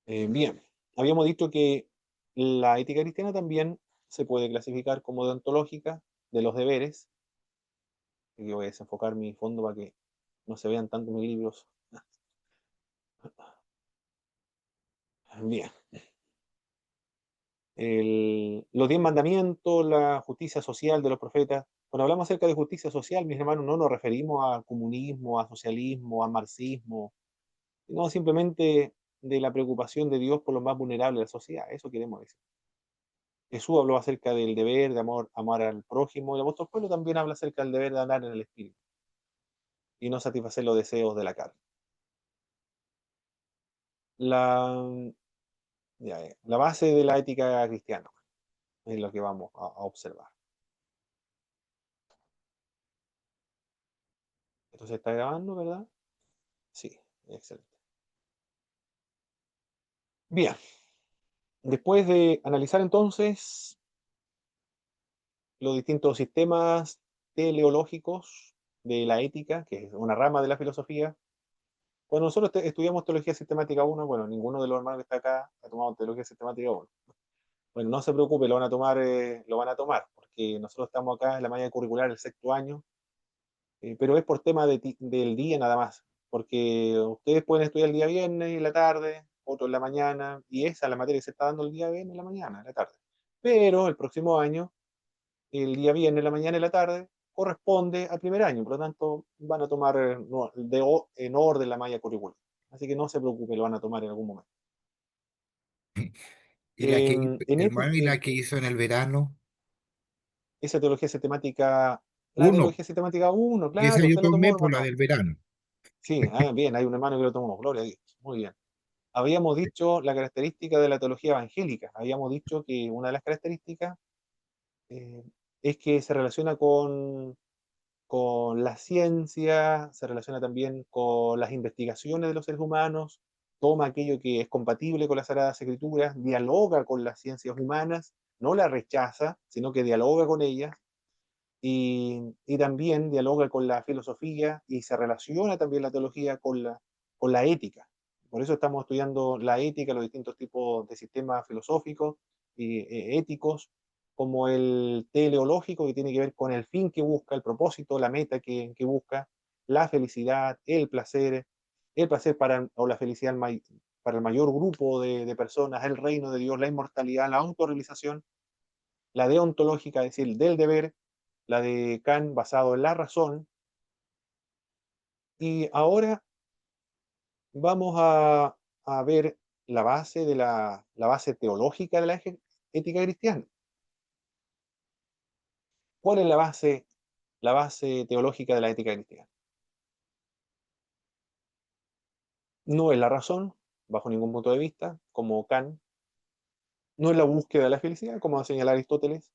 Bien, habíamos dicho que la ética cristiana también se puede clasificar como deontológica de los deberes. Y yo voy a desenfocar mi fondo para que no se vean tanto mis libros. Bien, los 10 mandamientos, la justicia social de los profetas. Cuando hablamos acerca de justicia social, mis hermanos, no nos referimos a comunismo, a socialismo, a marxismo, sino simplemente de la preocupación de Dios por los más vulnerables de la sociedad. Eso queremos decir. Jesús habló acerca del deber de amar al prójimo, y el apóstol Pablo también habla acerca del deber de andar en el Espíritu y no satisfacer los deseos de la carne. La, la base de la ética cristiana es lo que vamos a observar. Esto se está grabando, ¿verdad? Sí, excelente. Bien, después de analizar entonces los distintos sistemas teleológicos de la ética, que es una rama de la filosofía, cuando nosotros estudiamos teología sistemática 1, bueno, ninguno de los hermanos que está acá ha tomado teología sistemática 1. Bueno, no se preocupe, lo van a tomar, porque nosotros estamos acá en la malla curricular el sexto año, pero es por tema del día nada más, porque ustedes pueden estudiar el día viernes en la tarde, otro en la mañana, y esa es la materia que se está dando el día viernes en la mañana, en la tarde. Pero el próximo año, el día viernes en la mañana y la tarde, corresponde al primer año, por lo tanto van a tomar no, en orden la malla curricular. Así que no se preocupe, lo van a tomar en algún momento. Y la que, En hermano, y la que hizo en el verano, esa teología sistemática, la uno, teología sistemática uno, y esa claro, yo usted la tomó, tomé por la hermano. del verano. Sí, bien, hay un hermano que lo tomó, gloria a Dios. Muy bien. Habíamos dicho la característica de la teología evangélica. Habíamos dicho que una de las características eh, es que se relaciona con la ciencia, se relaciona también con las investigaciones de los seres humanos, toma aquello que es compatible con las Sagradas Escrituras, dialoga con las ciencias humanas, no la rechaza, sino que dialoga con ellas, y también dialoga con la filosofía y se relaciona también la teología con la ética. Por eso estamos estudiando la ética, los distintos tipos de sistemas filosóficos y éticos, como el teleológico, que tiene que ver con el fin que busca, el propósito, la meta que busca, la felicidad, el placer para, o la felicidad para el mayor grupo de personas, el reino de Dios, la inmortalidad, la autorrealización, la deontológica, es decir, del deber, la de Kant basado en la razón. Y ahora vamos a ver la base de la base teológica de la ética cristiana. ¿Cuál es la base teológica de la ética cristiana? No es la razón, bajo ningún punto de vista, como Kant. No es la búsqueda de la felicidad, como señala Aristóteles,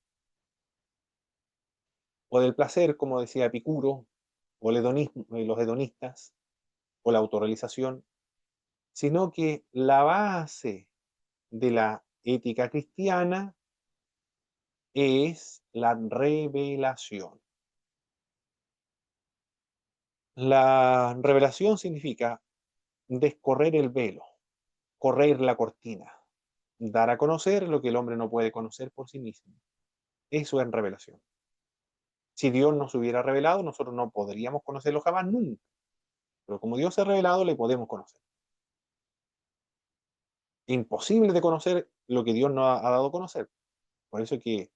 o del placer, como decía Epicuro, o el hedonismo, los hedonistas, o la autorrealización, sino que la base de la ética cristiana es la revelación. La revelación significa descorrer el velo, correr la cortina, dar a conocer lo que el hombre no puede conocer por sí mismo. Eso es revelación. Si Dios nos hubiera revelado, nosotros no podríamos conocerlo jamás, nunca. Pero como Dios se ha revelado, le podemos conocer. Imposible de conocer lo que Dios nos ha dado a conocer. Por eso es que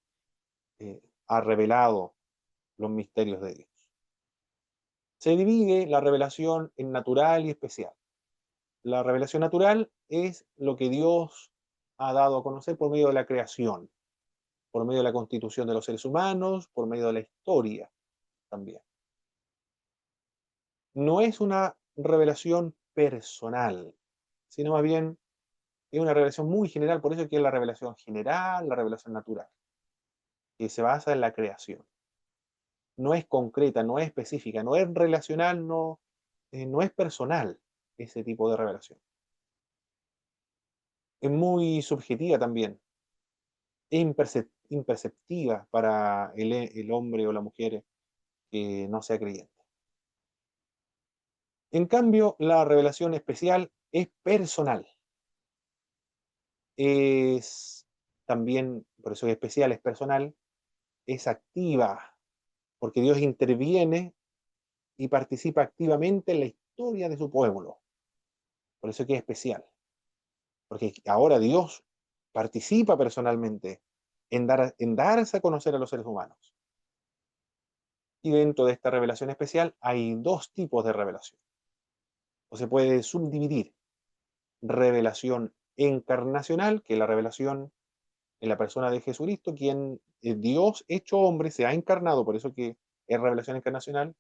ha revelado los misterios de Dios. Se divide la revelación en natural y especial. La revelación natural es lo que Dios ha dado a conocer por medio de la creación, por medio de la constitución de los seres humanos, por medio de la historia también. No es una revelación personal, sino más bien es una revelación muy general, por eso es que es la revelación general, la revelación natural, que se basa en la creación. No es concreta, no es específica, no es relacional, no es personal ese tipo de revelación. Es muy subjetiva también, es imperceptiva para el hombre o la mujer que no sea creyente. En cambio, la revelación especial es personal. es también, por eso es especial, es personal, es activa, porque Dios interviene y participa activamente en la historia de su pueblo. Por eso que es especial, porque ahora Dios participa personalmente en darse a conocer a los seres humanos. Y dentro de esta revelación especial hay dos tipos de revelación, o se puede subdividir: revelación encarnacional, que es la revelación en la persona de Jesucristo, quien Dios hecho hombre se ha encarnado, por eso que es revelación encarnacional.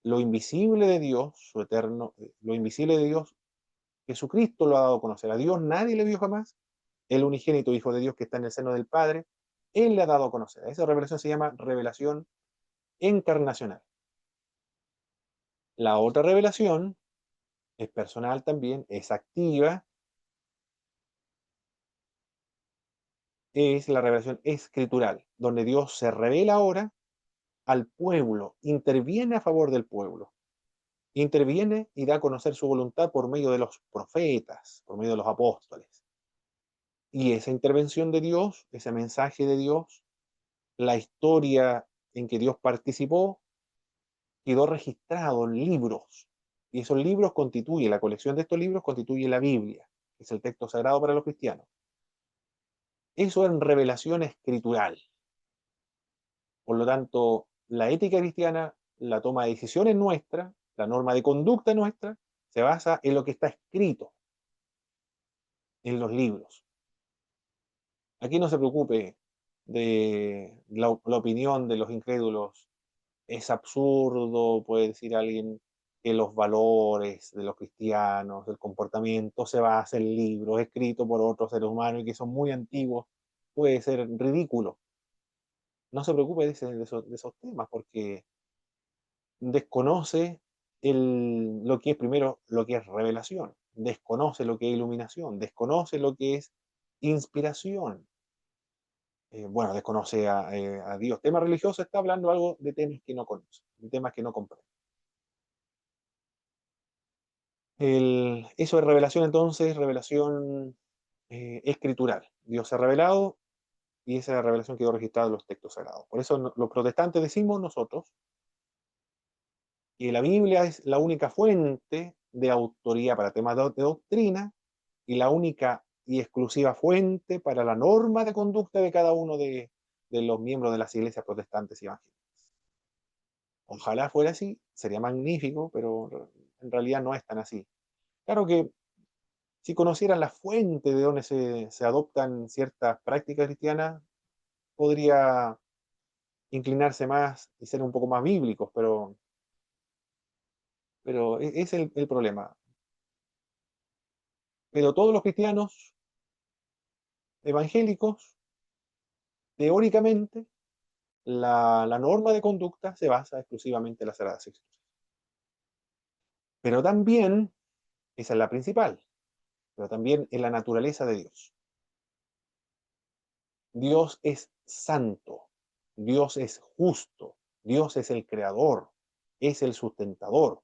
Lo invisible de Dios, su eterno, lo invisible de Dios, Jesucristo lo ha dado a conocer. A Dios nadie le vio jamás. El unigénito Hijo de Dios que está en el seno del Padre, Él le ha dado a conocer. Esa revelación se llama revelación encarnacional. La otra revelación es personal también, es activa, es la revelación escritural, donde Dios se revela ahora al pueblo, interviene a favor del pueblo, interviene y da a conocer su voluntad por medio de los profetas, por medio de los apóstoles. Y esa intervención de Dios, ese mensaje de Dios, la historia en que Dios participó, quedó registrado en libros. Y esos libros constituyen, la colección de estos libros constituye la Biblia, que es el texto sagrado para los cristianos. Eso es revelación escritural. Por lo tanto, la ética cristiana, la toma de decisiones nuestra, la norma de conducta nuestra, se basa en lo que está escrito en los libros. Aquí no se preocupe de la opinión de los incrédulos. Es absurdo, puede decir alguien, que los valores de los cristianos, el comportamiento se basa en libros escritos por otros seres humanos y que son muy antiguos. Puede ser ridículo. No se preocupe de esos temas porque desconoce lo que es primero, lo que es revelación, desconoce lo que es iluminación, desconoce lo que es inspiración. Bueno, desconoce a Dios. Tema religioso, está hablando algo de temas que no conoce, de temas que no comprende. Eso es revelación entonces, revelación escritural. Dios se ha revelado y esa revelación quedó registrada en los textos sagrados. Por eso los protestantes decimos nosotros que la Biblia es la única fuente de autoría para temas de doctrina y la única y exclusiva fuente para la norma de conducta de cada uno de los miembros de las iglesias protestantes y evangélicas. Ojalá fuera así, sería magnífico, pero en realidad no es tan así. Claro que si conocieran la fuente de donde se adoptan ciertas prácticas cristianas, podría inclinarse más y ser un poco más bíblicos, pero es el problema. Pero todos los cristianos evangélicos, teóricamente, la norma de conducta se basa exclusivamente en las Sagradas Escrituras. Pero también, esa es la principal, pero también en la naturaleza de Dios. Dios es santo, Dios es justo, Dios es el creador, es el sustentador,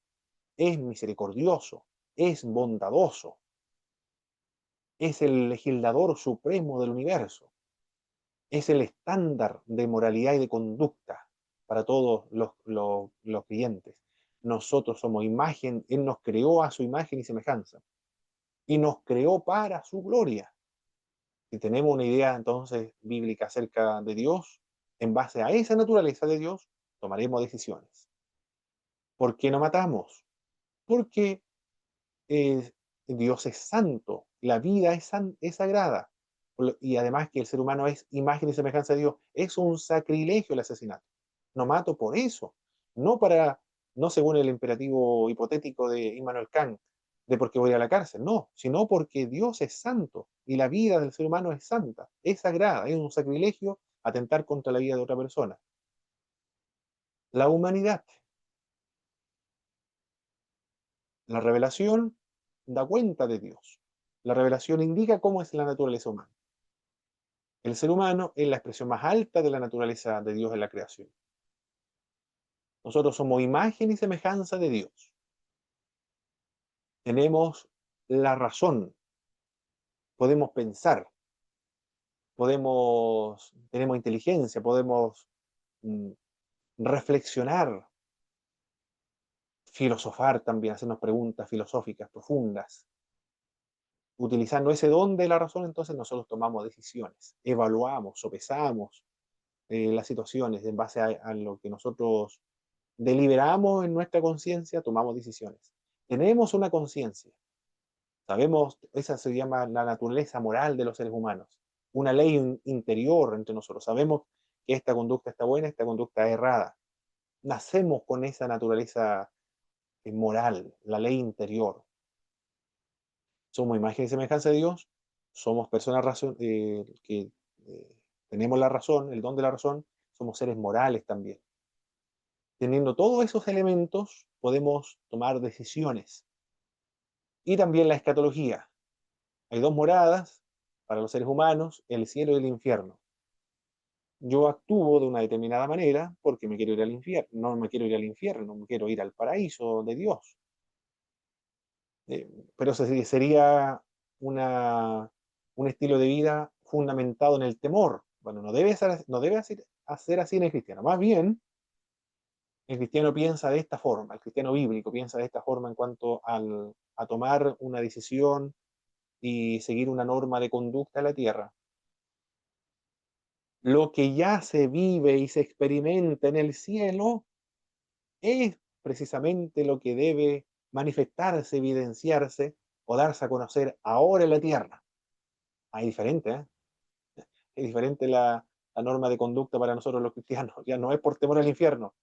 es misericordioso, es bondadoso, es el legislador supremo del universo, es el estándar de moralidad y de conducta para todos los creyentes. Nosotros somos imagen, Él nos creó a su imagen y semejanza, y nos creó para su gloria. Si tenemos una idea entonces bíblica acerca de Dios, en base a esa naturaleza de Dios, tomaremos decisiones. ¿Por qué no matamos? Porque eh, Dios es santo, la vida es sagrada, y además que el ser humano es imagen y semejanza de Dios, es un sacrilegio el asesinato. No mato por eso, no para, no según el imperativo hipotético de Immanuel Kant, de por qué voy a la cárcel, no, sino porque Dios es santo y la vida del ser humano es santa, es sagrada, es un sacrilegio atentar contra la vida de otra persona. La humanidad, la revelación da cuenta de Dios. La revelación indica cómo es la naturaleza humana. El ser humano es la expresión más alta de la naturaleza de Dios en la creación. Nosotros somos imagen y semejanza de Dios. Tenemos la razón, podemos pensar, tenemos inteligencia, podemos mm, reflexionar, filosofar también, hacernos preguntas filosóficas profundas. Utilizando ese don de la razón, entonces nosotros tomamos decisiones, evaluamos, sopesamos las situaciones en base a lo que nosotros deliberamos en nuestra conciencia, tomamos decisiones. Tenemos una conciencia, sabemos, esa se llama la naturaleza moral de los seres humanos, una ley interior entre nosotros. Sabemos que esta conducta está buena, esta conducta es errada. Nacemos con esa naturaleza moral, la ley interior. Somos imagen y semejanza de Dios, somos personas que eh, tenemos la razón, el don de la razón, somos seres morales también. Teniendo todos esos elementos, podemos tomar decisiones. Y también la escatología. Hay dos moradas para los seres humanos, el cielo y el infierno. Yo actúo de una determinada manera porque me quiero ir al infierno, no me quiero ir al infierno, me quiero ir al paraíso de Dios. Pero eso sería una, un estilo de vida fundamentado en el temor. Bueno, no debe hacer así en el cristiano. Más bien, el cristiano piensa de esta forma, el cristiano bíblico piensa de esta forma en cuanto a tomar una decisión y seguir una norma de conducta en la tierra. Lo que ya se vive y se experimenta en el cielo es precisamente lo que debe manifestarse, evidenciarse o darse a conocer ahora en la tierra. Es diferente, ¿eh? Es diferente la norma de conducta para nosotros los cristianos. Ya no es por temor al infierno,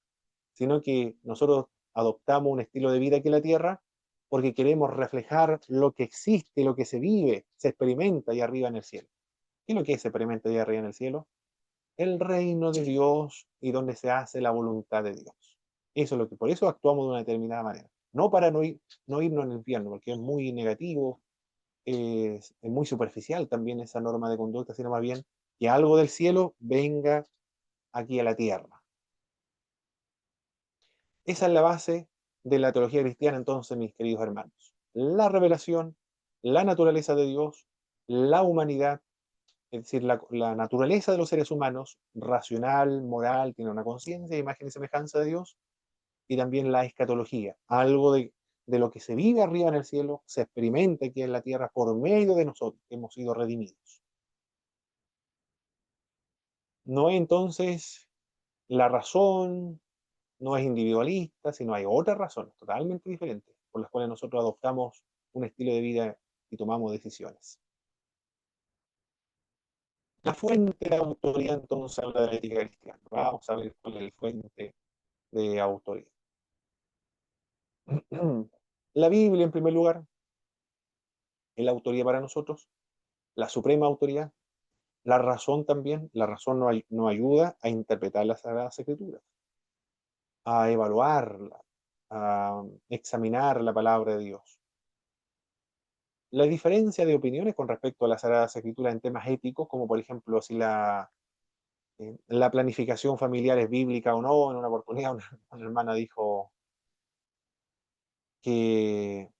sino que nosotros adoptamos un estilo de vida aquí en la tierra porque queremos reflejar lo que existe, lo que se vive, se experimenta ahí arriba en el cielo. ¿Qué es lo que se experimenta ahí arriba en el cielo? El reino de Dios y donde se hace la voluntad de Dios. Eso es lo que, por eso actuamos de una determinada manera. No para no irnos al infierno, porque es muy negativo, es muy superficial también esa norma de conducta, sino más bien que algo del cielo venga aquí a la tierra. Esa es la base de la teología cristiana, entonces, mis queridos hermanos. La revelación, la naturaleza de Dios, la humanidad, es decir, la naturaleza de los seres humanos, racional, moral, tiene una conciencia, imagen y semejanza de Dios, y también la escatología, algo de lo que se vive arriba en el cielo, se experimenta aquí en la tierra por medio de nosotros, que hemos sido redimidos. No es entonces la razón, no es individualista, sino hay otras razones totalmente diferentes por las cuales nosotros adoptamos un estilo de vida y tomamos decisiones. La fuente de autoridad entonces habla de la ética cristiana. Vamos a ver cuál es la fuente de autoridad. La Biblia, en primer lugar, es la autoridad para nosotros, la suprema autoridad. La razón también, la razón nos ayuda a interpretar las Sagradas Escrituras, a evaluarla, a examinar la palabra de Dios. La diferencia de opiniones con respecto a las Sagradas Escrituras en temas éticos, como por ejemplo si la planificación familiar es bíblica o no. En una oportunidad una hermana dijo que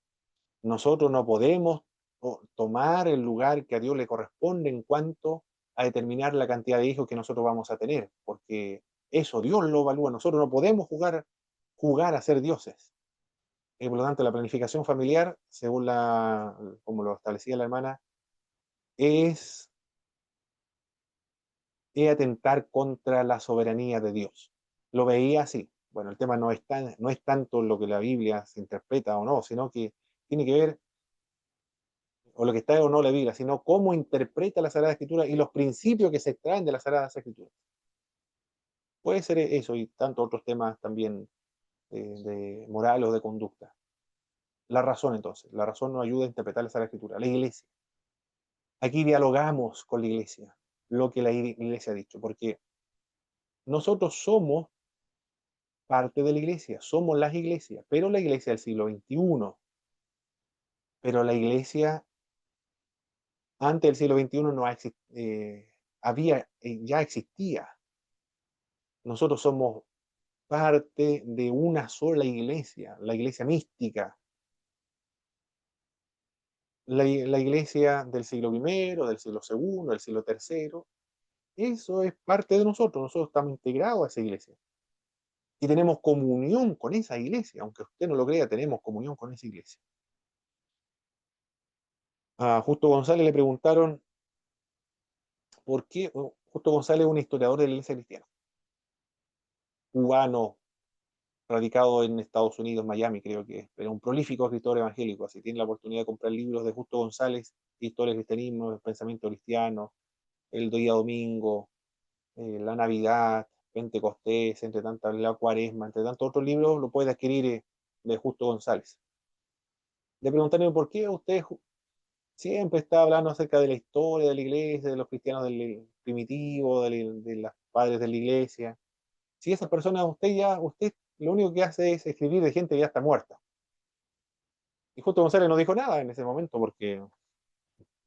nosotros no podemos tomar el lugar que a Dios le corresponde en cuanto a determinar la cantidad de hijos que nosotros vamos a tener, porque eso Dios lo evalúa, nosotros no podemos jugar a ser dioses. Por lo tanto, la planificación familiar, según como lo establecía la hermana, es, es atentar contra la soberanía de Dios. Lo veía así. Bueno, el tema no es tanto lo que la Biblia se interpreta o no, sino que tiene que ver o lo que está o no la Biblia, sino cómo interpreta la Sagrada Escritura y los principios que se extraen de la Sagrada Escritura. Puede ser eso y tantos otros temas también de moral o de conducta. La razón entonces, la razón nos ayuda a interpretar la Sagrada Escritura. La iglesia. Aquí dialogamos con la iglesia, lo que la iglesia ha dicho, porque nosotros somos parte de la iglesia, somos las iglesias, pero la iglesia del siglo XXI, pero la iglesia antes del siglo XXI no ya existía. Nosotros somos parte de una sola iglesia, la iglesia mística, la iglesia del siglo primero, del siglo segundo, del siglo tercero, eso es parte de nosotros estamos integrados a esa iglesia. Y tenemos comunión con esa iglesia, aunque usted no lo crea, tenemos comunión con esa iglesia. A Justo González le preguntaron por qué, Justo González es un historiador de la iglesia cristiana, cubano, radicado en Estados Unidos, Miami, creo que es, pero un prolífico escritor evangélico, así tiene la oportunidad de comprar libros de Justo González, Historia del cristianismo, el pensamiento cristiano, el día domingo, la Navidad, Pentecostés, entre tantas, la Cuaresma, entre tantos otros libros, lo puede adquirir de Justo González. Le preguntaron por qué usted siempre está hablando acerca de la historia de la iglesia, de los cristianos del primitivo, de los padres de la iglesia. Si esa persona, usted lo único que hace es escribir de gente que ya está muerta. Y Justo González no dijo nada en ese momento porque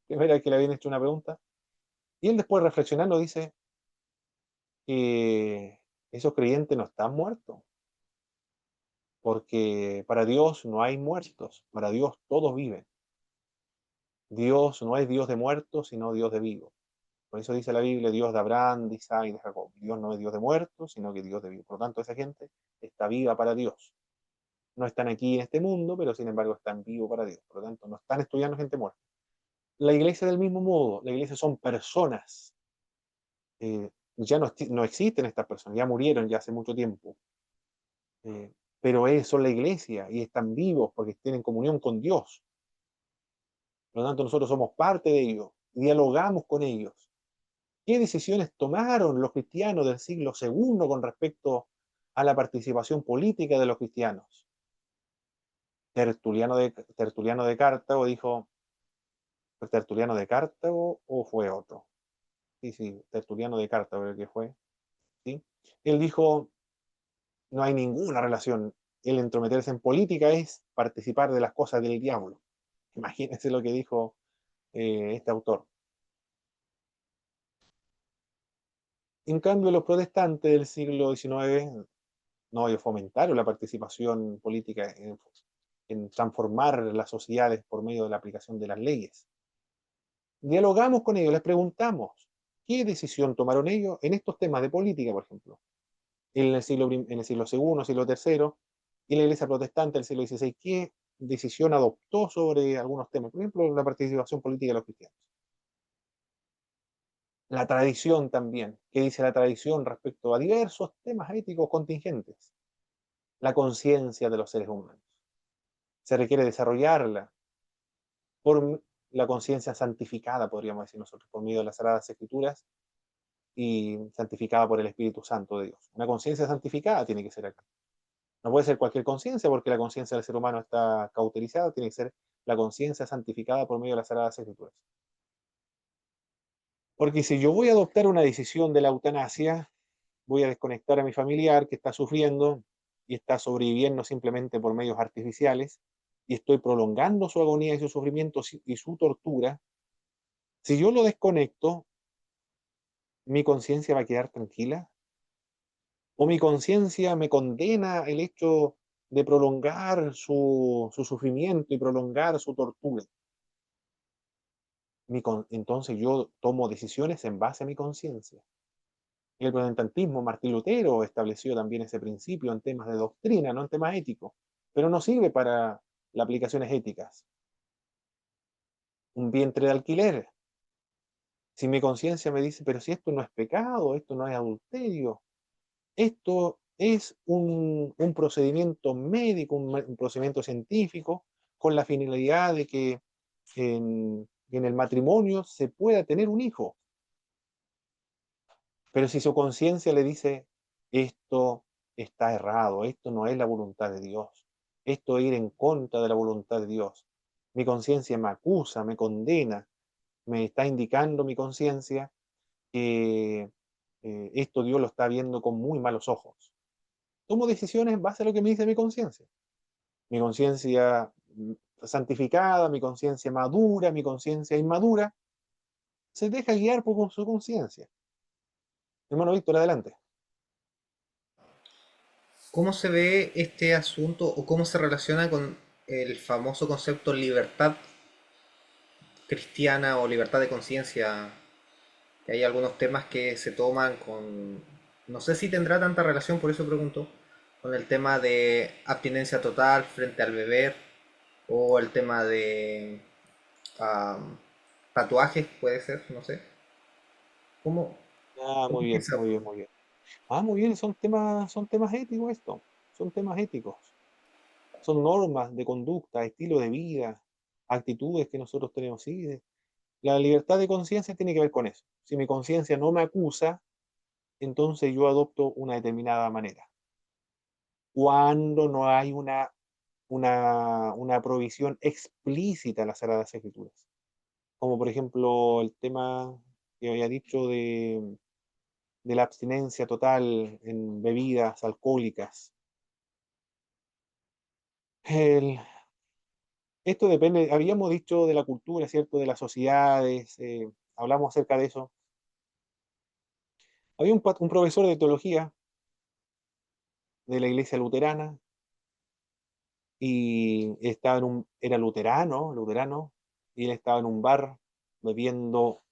primera vez que le habían hecho una pregunta. Y él después reflexionando dice que esos creyentes no están muertos, porque para Dios no hay muertos, para Dios todos viven. Dios no es Dios de muertos, sino Dios de vivos. Por eso dice la Biblia, Dios de Abraham, de Isaac y de Jacob. Dios no es Dios de muertos, sino que Dios de vivos. Por lo tanto, esa gente está viva para Dios. No están aquí en este mundo, pero sin embargo están vivos para Dios. Por lo tanto, no están estudiando gente muerta. La iglesia del mismo modo, la iglesia son personas. Ya no existen estas personas, ya murieron ya hace mucho tiempo. Pero ellos son la iglesia y están vivos porque tienen comunión con Dios. Por lo tanto, nosotros somos parte de ellos, dialogamos con ellos. ¿Qué decisiones tomaron los cristianos del siglo segundo con respecto a la participación política de los cristianos? Tertuliano de Cartago dijo, ¿fue Tertuliano de Cartago o fue otro? Sí, sí, Tertuliano de Cartago creo que fue. ¿Sí? Él dijo, no hay ninguna relación. El entrometerse en política es participar de las cosas del diablo. Imagínense lo que dijo este autor. En cambio, los protestantes del siglo XIX no fomentaron la participación política en transformar las sociedades por medio de la aplicación de las leyes. Dialogamos con ellos, les preguntamos qué decisión tomaron ellos en estos temas de política, por ejemplo, en el siglo segundo, siglo tercero, y la iglesia protestante del siglo XVI, qué decisión adoptó sobre algunos temas, por ejemplo, la participación política de los cristianos. La tradición también, qué dice la tradición respecto a diversos temas éticos contingentes, la conciencia de los seres humanos. Se requiere desarrollarla por la conciencia santificada, podríamos decir nosotros, por medio de las Sagradas Escrituras y santificada por el Espíritu Santo de Dios. Una conciencia santificada tiene que ser acá. No puede ser cualquier conciencia porque la conciencia del ser humano está cauterizada, tiene que ser la conciencia santificada por medio de las Sagradas Escrituras. Porque si yo voy a adoptar una decisión de la eutanasia, voy a desconectar a mi familiar que está sufriendo y está sobreviviendo simplemente por medios artificiales y estoy prolongando su agonía y su sufrimiento y su tortura. Si yo lo desconecto, ¿mi conciencia va a quedar tranquila? ¿O mi conciencia me condena el hecho de prolongar su sufrimiento y prolongar su tortura? Entonces yo tomo decisiones en base a mi conciencia. El protestantismo, Martín Lutero estableció también ese principio en temas de doctrina, no en temas éticos, pero no sirve para las aplicaciones éticas. Un vientre de alquiler. Si mi conciencia me dice, pero si esto no es pecado, esto no es adulterio, esto es un procedimiento médico, un procedimiento científico, con la finalidad de que en el matrimonio se pueda tener un hijo. Pero si su conciencia le dice, esto está errado, esto no es la voluntad de Dios, esto es ir en contra de la voluntad de Dios, mi conciencia me acusa, me condena, me está indicando mi conciencia que esto Dios lo está viendo con muy malos ojos. Tomo decisiones en base a lo que me dice mi conciencia. Mi conciencia santificada, mi conciencia madura, mi conciencia inmadura, se deja guiar por su conciencia. Hermano Víctor, adelante. ¿Cómo se ve este asunto o cómo se relaciona con el famoso concepto libertad cristiana o libertad de conciencia, que hay algunos temas que se toman con, no sé si tendrá tanta relación, por eso pregunto, con el tema de abstinencia total frente al beber o el tema de am, tatuajes, puede ser, no sé. ¿Cómo, Ah, cómo muy bien, piensa? muy bien, muy bien. Ah, muy bien, son temas éticos esto, son temas éticos, son normas de conducta, estilo de vida, actitudes que nosotros tenemos. Sí, la libertad de conciencia tiene que ver con eso. Si mi conciencia no me acusa, entonces yo adopto una determinada manera. Cuando no hay una provisión explícita en las Sagradas Escrituras, como por ejemplo el tema que había dicho de la abstinencia total en bebidas alcohólicas. El, Esto depende, habíamos dicho de la cultura, ¿cierto? De las sociedades, hablamos acerca de eso. Había un profesor de teología de la iglesia luterana y estaba era luterano, y él estaba en un bar bebiendo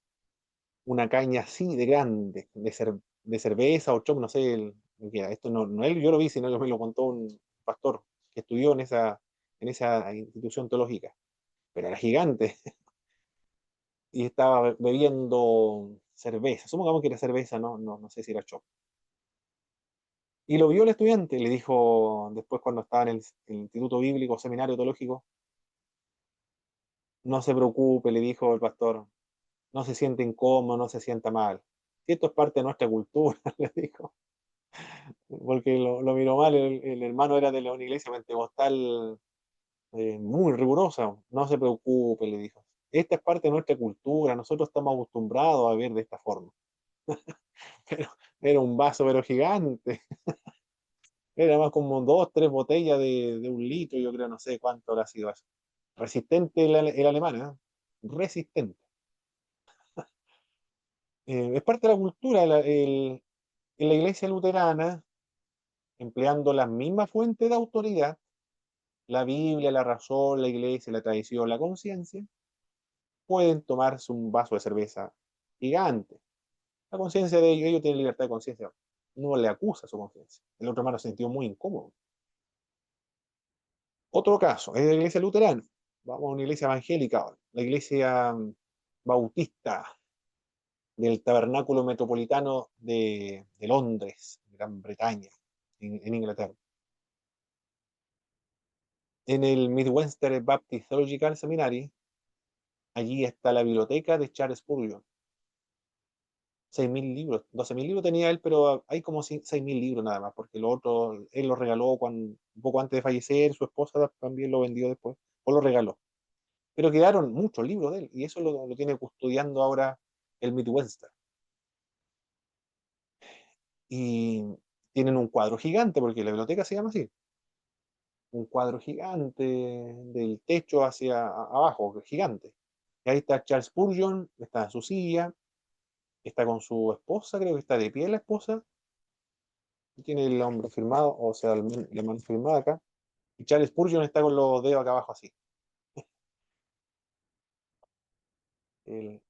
una caña así de grande, de cerveza o chop, no sé qué era. Esto no él, yo lo vi, sino que me lo contó un pastor que estudió en esa institución teológica, pero era gigante. Y estaba bebiendo cerveza, supongamos que era cerveza, no sé si era chop. Y lo vio el estudiante, le dijo después cuando estaba en el Instituto Bíblico, Seminario Teológico, no se preocupe, le dijo el pastor, no se siente incómodo, no se sienta mal. Si esto es parte de nuestra cultura, le dijo, porque lo miró mal, el hermano era de una iglesia pentecostal muy rigurosa, no se preocupe, le dijo. Esta es parte de nuestra cultura, nosotros estamos acostumbrados a ver de esta forma. Pero era un vaso, pero gigante. Era más como dos, tres botellas de un litro, yo creo, no sé cuánto habrá sido eso. Resistente el alemán, ¿eh? Resistente. Es parte de la cultura. En la iglesia luterana, empleando las mismas fuentes de autoridad, la Biblia, la razón, la iglesia, la tradición, la conciencia, pueden tomarse un vaso de cerveza gigante. La conciencia de ellos tiene libertad de conciencia. No le acusa a su conciencia. El otro hermano se sintió muy incómodo. Otro caso es de la iglesia luterana. Vamos a una iglesia evangélica ahora. La iglesia bautista del Tabernáculo Metropolitano de Londres, Gran Bretaña, en Inglaterra. En el Midwestern Baptist Theological Seminary, allí está la biblioteca de Charles Spurgeon. 6.000 libros, 12.000 libros tenía él, pero hay como 6.000 libros nada más, porque lo otro, él lo regaló un poco antes de fallecer, su esposa también lo vendió después, o lo regaló. Pero quedaron muchos libros de él, y eso lo tiene custodiando ahora el Midwestern. Y tienen un cuadro gigante, porque la biblioteca se llama así, un cuadro gigante del techo hacia abajo, gigante. Y ahí está Charles Spurgeon, está en su silla, está con su esposa, creo que está de pie la esposa, y tiene el hombro firmado, o sea, la mano firmada acá, y Charles Spurgeon está con los dedos acá abajo así.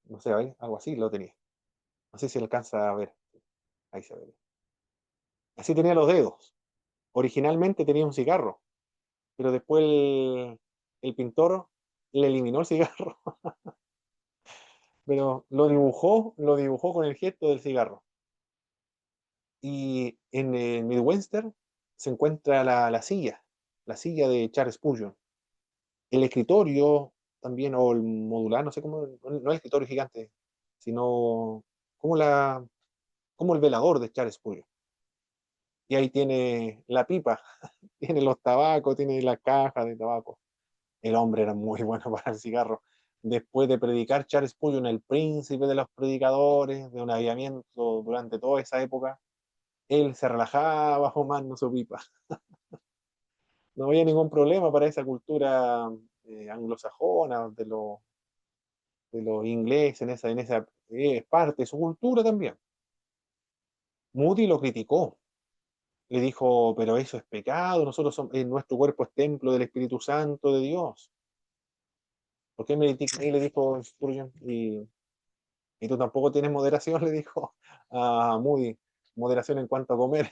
No sé, ¿veis? Algo así lo tenía. No sé si alcanza a ver, ahí se ve. Así tenía los dedos. Originalmente tenía un cigarro, pero después el pintor le eliminó el cigarro, pero lo dibujó con el gesto del cigarro. Y en el Midwestern se encuentra la silla de Charles Spurgeon. El escritorio también, o el modular, no sé cómo, no el escritorio gigante, sino como, como el velador de Charles Spurgeon. Y ahí tiene la pipa, tiene los tabacos, tiene la caja de tabaco. El hombre era muy bueno para el cigarro. Después de predicar Charles Spurgeon, el príncipe de los predicadores, de un avivamiento durante toda esa época, él se relajaba fumando su pipa. No había ningún problema para esa cultura anglosajona, de los ingleses, en esa parte de su cultura también. Moody lo criticó, le dijo, pero eso es pecado, nuestro cuerpo es templo del Espíritu Santo de Dios. ¿Por qué me criticas a mí?", le dijo Spurgeon, y tú tampoco tienes moderación, le dijo a Moody, moderación en cuanto a comer.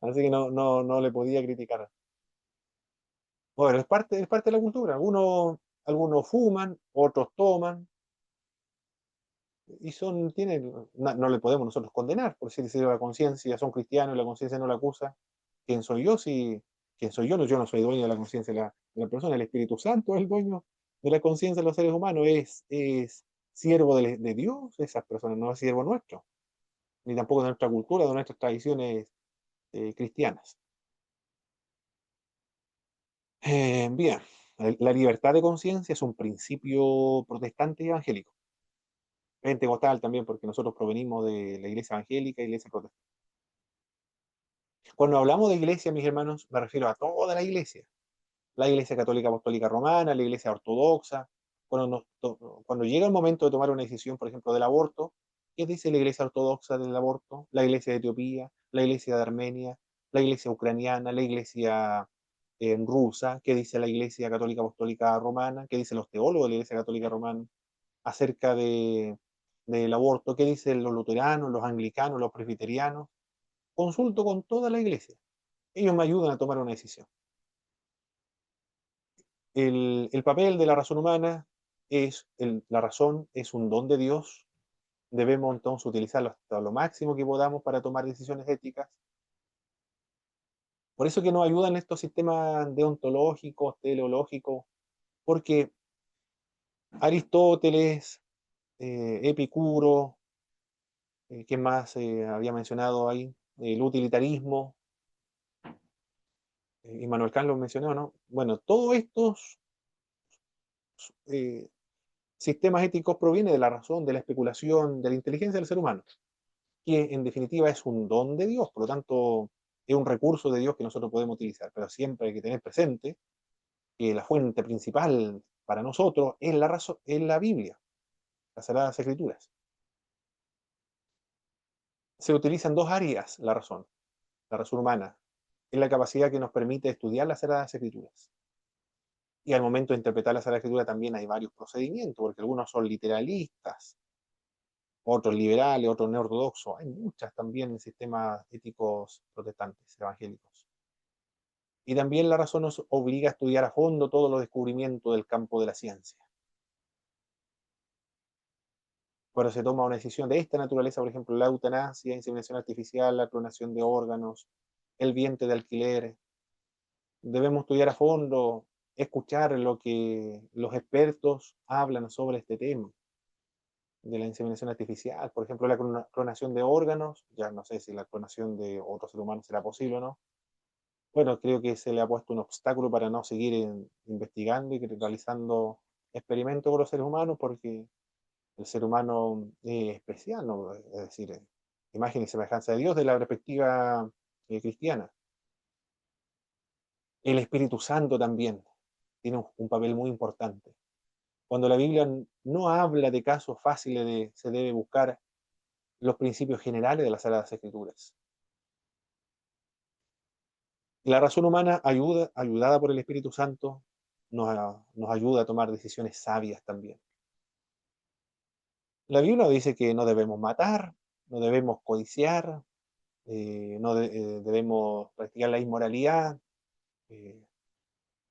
Así que no le podía criticar. Bueno, es parte de la cultura. Algunos fuman, otros toman, y no le podemos nosotros condenar, por si la conciencia, son cristianos y la conciencia no la acusa. ¿Quién soy yo? ¿Quién soy yo? No, yo no soy dueño de la conciencia de la persona. El Espíritu Santo es el dueño de la conciencia de los seres humanos. Es siervo de Dios, esas personas, no es siervo nuestro, ni tampoco de nuestra cultura, de nuestras tradiciones cristianas. Bien, la libertad de conciencia es un principio protestante y evangélico. Pentecostal también, porque nosotros provenimos de la iglesia evangélica y iglesia protestante. Cuando hablamos de iglesia, mis hermanos, me refiero a toda la iglesia católica apostólica romana, la iglesia ortodoxa. Cuando llega el momento de tomar una decisión, por ejemplo, del aborto, ¿qué dice la iglesia ortodoxa del aborto? La iglesia de Etiopía, la iglesia de Armenia, la iglesia ucraniana, la iglesia rusa, ¿qué dice la iglesia católica apostólica romana? ¿Qué dicen los teólogos de la iglesia católica romana acerca del aborto? ¿Qué dicen los luteranos, los anglicanos, los presbiterianos? Consulto con toda la iglesia. Ellos me ayudan a tomar una decisión. El papel de la razón humana la razón es un don de Dios. Debemos entonces utilizarlo hasta lo máximo que podamos para tomar decisiones éticas. Por eso que nos ayudan estos sistemas deontológicos, teleológicos, porque Aristóteles, Epicuro, ¿quién más había mencionado ahí? El utilitarismo, Immanuel Kant lo mencionó, ¿no? Bueno, todos estos eh, sistemas éticos provienen de la razón, de la especulación, de la inteligencia del ser humano, que en definitiva es un don de Dios, por lo tanto es un recurso de Dios que nosotros podemos utilizar, pero siempre hay que tener presente que la fuente principal para nosotros es la razón, es la Biblia, las Sagradas Escrituras. Se utilizan dos áreas la razón humana, es la capacidad que nos permite estudiar las Sagradas Escrituras. Y al momento de interpretar la Sagrada Escritura también hay varios procedimientos, porque algunos son literalistas, otros liberales, otros neortodoxos. Hay muchas también sistemas éticos protestantes, evangélicos. Y también la razón nos obliga a estudiar a fondo todos los descubrimientos del campo de la ciencia. Cuando se toma una decisión de esta naturaleza, por ejemplo, la eutanasia, inseminación artificial, la clonación de órganos, el vientre de alquiler, debemos estudiar a fondo, escuchar lo que los expertos hablan sobre este tema de la inseminación artificial, por ejemplo, la clonación de órganos. Ya no sé si la clonación de otro ser humano será posible o no. Bueno, creo que se le ha puesto un obstáculo para no seguir investigando y realizando experimentos con los seres humanos, porque el ser humano es especial, ¿no? Es decir, imagen y semejanza de Dios de la perspectiva cristiana. El Espíritu Santo también tiene un papel muy importante. Cuando la Biblia no habla de casos fáciles, se debe buscar los principios generales de las Sagradas Escrituras. La razón humana, ayudada por el Espíritu Santo, nos ayuda a tomar decisiones sabias también. La Biblia dice que no debemos matar, no debemos codiciar, no debemos practicar la inmoralidad, eh,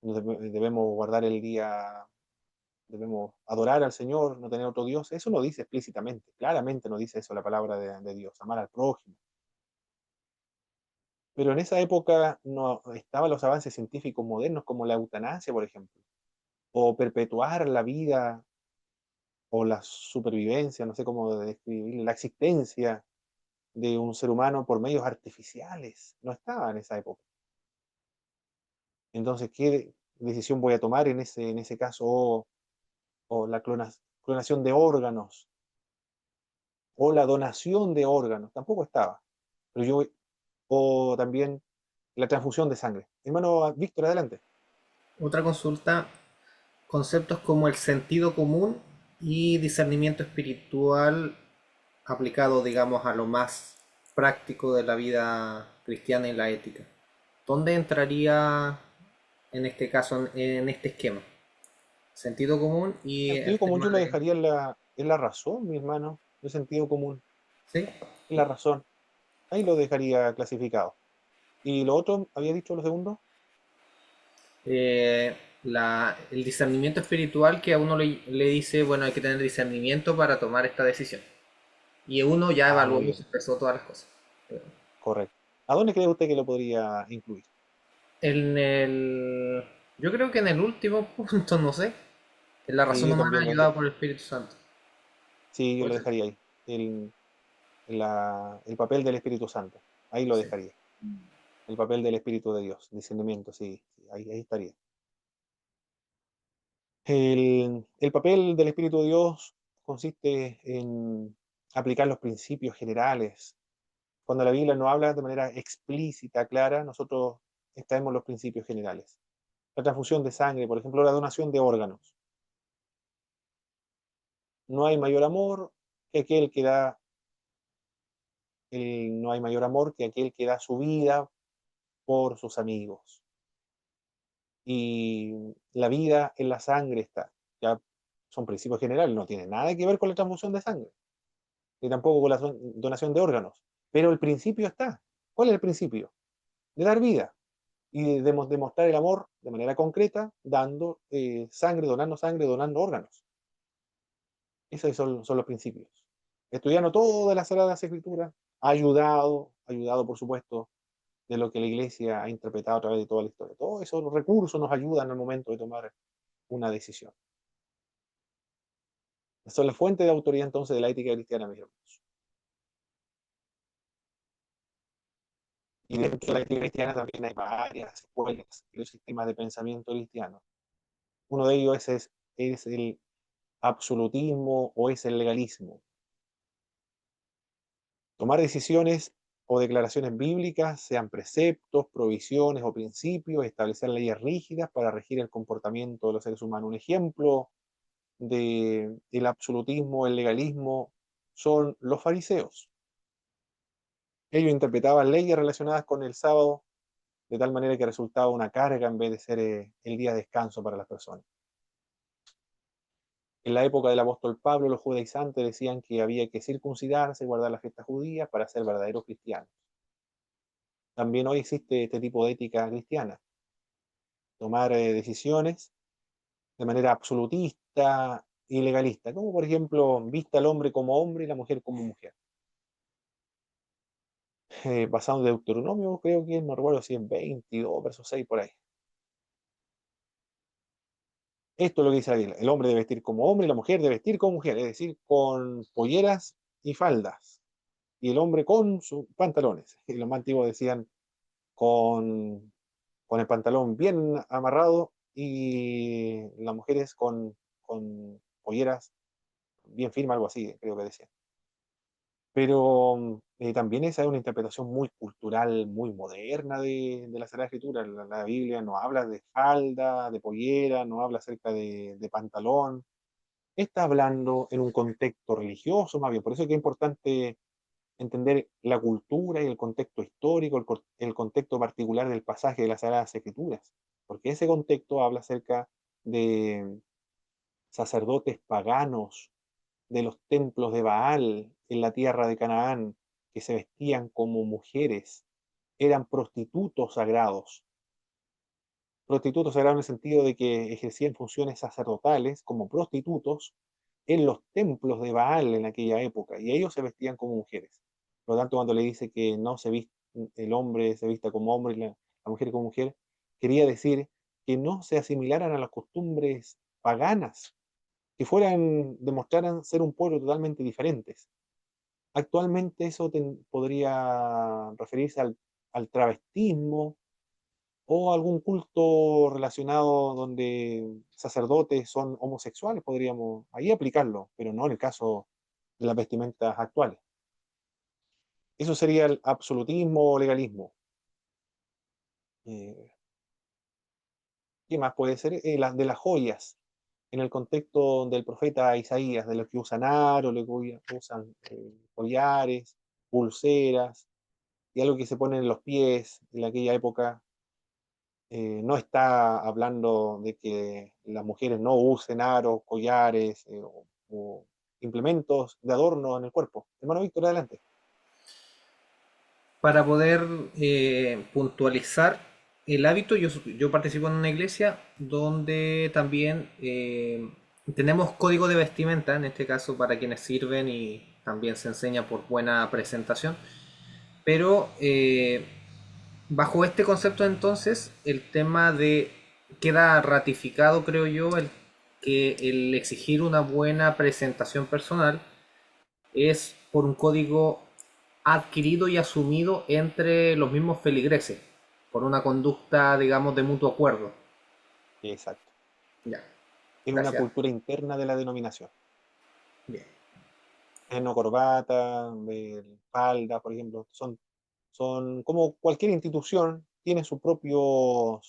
debemos guardar el día, debemos adorar al Señor, no tener otro Dios. Eso no dice explícitamente, claramente no dice eso la palabra de Dios, amar al prójimo. Pero en esa época no estaban los avances científicos modernos como la eutanasia, por ejemplo, o perpetuar la vida o la supervivencia, no sé cómo describir, la existencia de un ser humano por medios artificiales. No estaba en esa época. Entonces, ¿qué decisión voy a tomar en ese caso? O la clonación de órganos, o la donación de órganos, tampoco estaba. Pero o también la transfusión de sangre. Hermano Víctor, adelante. Otra consulta, conceptos como el sentido común y discernimiento espiritual aplicado, digamos, a lo más práctico de la vida cristiana y la ética. ¿Dónde entraría en este caso, en este esquema. Sentido común y Sentido el común tema yo lo de... dejaría en la razón, mi hermano. El sentido común, ¿Sí? en la razón. Ahí lo dejaría clasificado. ¿Y lo otro, había dicho lo segundo? El discernimiento espiritual que a uno le dice, bueno, hay que tener discernimiento para tomar esta decisión. Y uno ya Ah, evaluó muy y bien, expresó todas las cosas. correcto. ¿A dónde cree usted que lo podría incluir? En el... Yo creo que en el último punto, no sé, en la Sí, razón yo humana también ayudada por el Espíritu Santo. sí, yo Puede lo ser. dejaría ahí. El papel del Espíritu Santo. Ahí lo Sí. dejaría. El papel del Espíritu de Dios. Discernimiento, sí, sí, ahí estaría. El papel del Espíritu de Dios consiste en aplicar los principios generales. Cuando la Biblia no habla de manera explícita, clara, nosotros extraemos los principios generales. La transfusión de sangre, por ejemplo, la donación de órganos. No hay mayor amor que aquel que da, no hay mayor amor que aquel que da su vida por sus amigos. Y la vida en la sangre está. Ya son principios generales, no tiene nada que ver con la transfusión de sangre, ni tampoco con la donación de órganos. Pero el principio está. ¿Cuál es el principio? De dar vida y de demostrar el amor de manera concreta, dando sangre, donando órganos. Esos son los principios. Estudiando toda la Sagradas Escrituras, ayudado por supuesto, de lo que la Iglesia ha interpretado a través de toda la historia. Todos esos recursos nos ayudan al momento de tomar una decisión. Son la fuente de autoridad entonces de la ética cristiana, mis hermanos. Y dentro de la ética cristiana también hay varias escuelas y los sistemas de pensamiento cristiano. Uno de ellos es el absolutismo o es el legalismo. Tomar decisiones o declaraciones bíblicas, sean preceptos, provisiones o principios, establecer leyes rígidas para regir el comportamiento de los seres humanos. Un ejemplo del absolutismo, el legalismo, son los fariseos. Ellos interpretaban leyes relacionadas con el sábado de tal manera que resultaba una carga en vez de ser el día de descanso para las personas. En la época del apóstol Pablo, los judaizantes decían que había que circuncidarse y guardar las fiestas judías para ser verdaderos cristianos. También hoy existe este tipo de ética cristiana, tomar decisiones de manera absolutista y legalista, como por ejemplo, vista al hombre como hombre y la mujer como mujer. Basado en Deuteronomio, creo que no recuerdo si es 22, verso 6 por ahí. Esto es lo que dice la Biblia. El hombre debe vestir como hombre y la mujer debe vestir como mujer, es decir, con polleras y faldas. Y el hombre con sus pantalones. Y los más antiguos decían con, con el pantalón bien amarrado y las mujeres con polleras bien firmes, algo así, creo que decían. Pero también esa es una interpretación muy cultural, muy moderna de la Sagrada Escritura. La Biblia no habla de falda, de pollera, no habla acerca de pantalón. Está hablando en un contexto religioso, más bien. Por eso es que es importante entender la cultura y el contexto histórico, el contexto particular del pasaje de las Sagradas Escrituras. Porque ese contexto habla acerca de sacerdotes paganos de los templos de Baal en la tierra de Canaán, que se vestían como mujeres, eran prostitutos sagrados. Prostitutos sagrados en el sentido de que ejercían funciones sacerdotales como prostitutos en los templos de Baal en aquella época, y ellos se vestían como mujeres. Por lo tanto, cuando le dice que no se viste, el hombre se vista como hombre y la mujer como mujer, quería decir que no se asimilaran a las costumbres paganas, que demostraran ser un pueblo totalmente diferentes. Actualmente eso podría referirse al travestismo o algún culto relacionado donde sacerdotes son homosexuales, podríamos ahí aplicarlo, pero no en el caso de las vestimentas actuales. Eso sería el absolutismo o legalismo. Eh, ¿Qué más puede ser? De las joyas, en el contexto del profeta Isaías, de los que usan aro, los que usan collares, pulseras, y algo que se pone en los pies en aquella época, No está hablando de que las mujeres no usen aros, collares o implementos de adorno en el cuerpo. Hermano Víctor, adelante. Para poder puntualizar el hábito, yo participo en una iglesia donde también tenemos código de vestimenta, en este caso para quienes sirven y también se enseña por buena presentación, pero bajo este concepto entonces el tema de queda ratificado, creo yo, el que el exigir una buena presentación personal es por un código adquirido y asumido entre los mismos feligreses, por una conducta, digamos, de mutuo acuerdo. Exacto. Ya, Es una gracias. cultura interna de la denominación. Bien. No corbata, falda, por ejemplo, son como cualquier institución, tiene su propio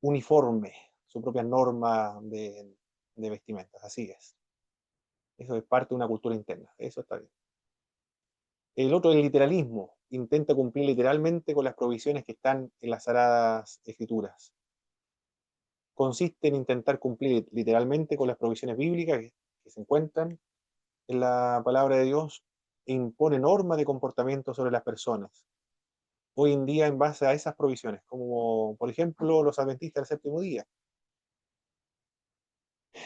uniforme, su propia norma de vestimentas, así es. Eso es parte de una cultura interna, eso está bien. El otro es el literalismo, intenta cumplir literalmente con las provisiones que están en las Sagradas Escrituras. Consiste en intentar cumplir literalmente con las provisiones bíblicas que se encuentran en la palabra de Dios e impone normas de comportamiento sobre las personas. Hoy en día en base a esas provisiones, como por ejemplo los adventistas del séptimo día,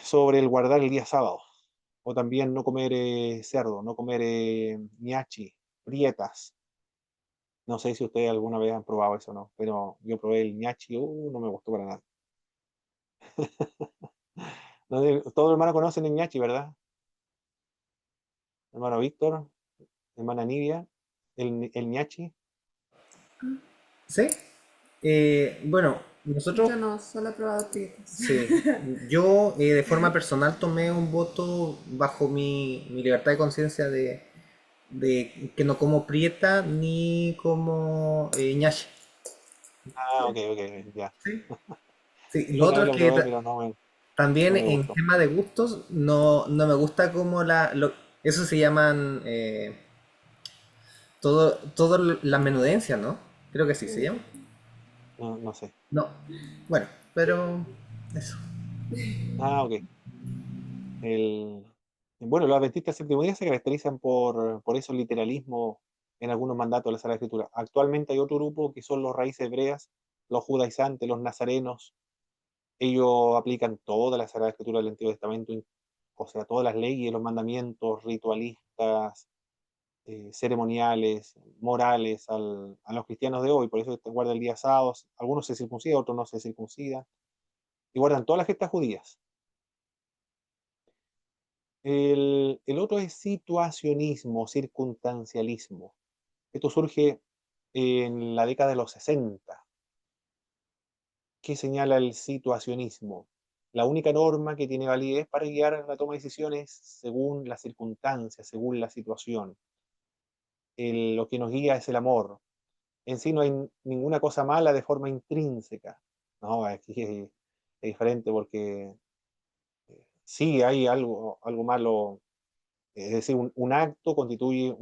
sobre el guardar el día sábado, o también no comer cerdo, no comer ñachi, prietas. No sé si ustedes alguna vez han probado eso o no, pero yo probé el ñachi, no me gustó para nada. Todos hermanos conocen el ñachi, ¿verdad? Hermano Víctor, hermana Nidia, el ñachi. ¿Sí? Bueno, nosotros, Yo no, solo he probado prietas. sí, yo de forma personal tomé un voto bajo mi libertad de conciencia de que no como prieta ni como ñache. Ah, ok, ok, ya. Sí. Sí, lo Yo una otro vez es lo que probé, pero no también me en gustó. tema de gustos no me gusta como eso se llaman todo la menudencia, ¿no? Creo que sí se llama. No, no sé. No. Bueno, pero eso. Ah, ok. El, bueno, los adventistas del séptimo día se caracterizan por esos literalismos en algunos mandatos de la Sagrada Escritura. Actualmente hay otro grupo que son los raíces hebreas, los judaizantes, los nazarenos. Ellos aplican toda la Sagrada Escritura del Antiguo Testamento, o sea, todas las leyes, los mandamientos ritualistas, ceremoniales, morales a los cristianos de hoy. Por eso guardan el día sábado. Algunos se circuncidan, otros no se circuncidan. Y guardan todas las fiestas judías. El otro es situacionismo, circunstancialismo. Esto surge en la década de los 60. ¿Qué señala el situacionismo? La única norma que tiene validez para guiar la toma de decisiones según las circunstancias, según la situación. Lo que nos guía es el amor. En sí no hay ninguna cosa mala de forma intrínseca. No, aquí es diferente porque sí hay algo malo, es decir, un acto constituye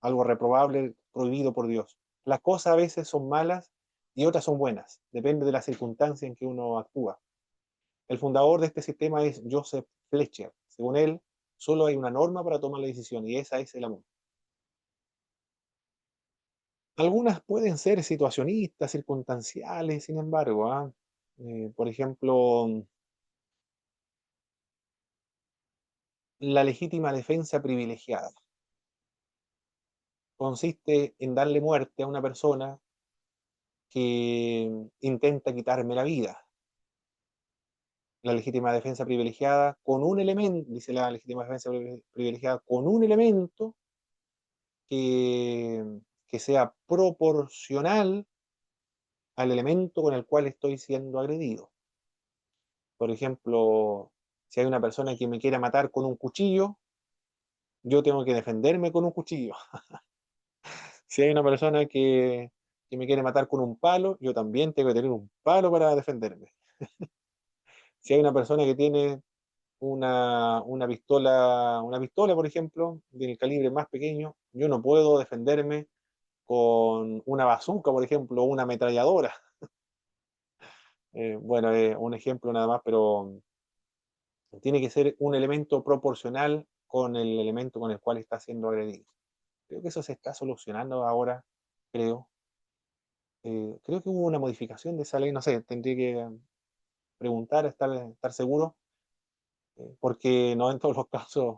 algo reprobable, prohibido por Dios. Las cosas a veces son malas y otras son buenas, depende de la circunstancia en que uno actúa. El fundador de este sistema es Joseph Fletcher. Según él, solo hay una norma para tomar la decisión y esa es el amor. Algunas pueden ser situacionistas, circunstanciales, sin embargo. Por ejemplo, la legítima defensa privilegiada consiste en darle muerte a una persona que intenta quitarme la vida. La legítima defensa privilegiada con un elemento, dice la legítima defensa privilegiada, con un elemento que, que sea proporcional al elemento con el cual estoy siendo agredido. Por ejemplo, si hay una persona que me quiere matar con un cuchillo, yo tengo que defenderme con un cuchillo. Si hay una persona que me quiere matar con un palo, yo también tengo que tener un palo para defenderme. Si hay una persona que tiene una pistola, por ejemplo, del calibre más pequeño, yo no puedo defenderme con una bazooka, por ejemplo, o una ametralladora. Bueno, un ejemplo nada más, pero tiene que ser un elemento proporcional con el elemento con el cual está siendo agredido. Creo que eso se está solucionando ahora, creo. Creo que hubo una modificación de esa ley, no sé, tendría que preguntar, estar seguro, porque no en todos los casos,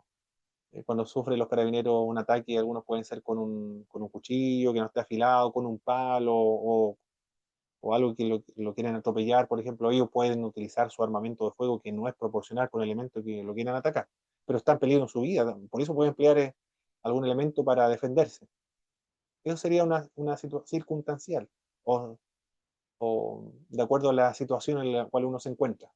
cuando sufren los carabineros un ataque, algunos pueden ser con un cuchillo que no esté afilado, con un palo o algo que lo quieran atropellar, por ejemplo, ellos pueden utilizar su armamento de fuego que no es proporcional con el elemento que lo quieran atacar, pero está en peligro en su vida, por eso pueden emplear algún elemento para defenderse. Eso sería una circunstancial o, o de acuerdo a la situación en la cual uno se encuentra.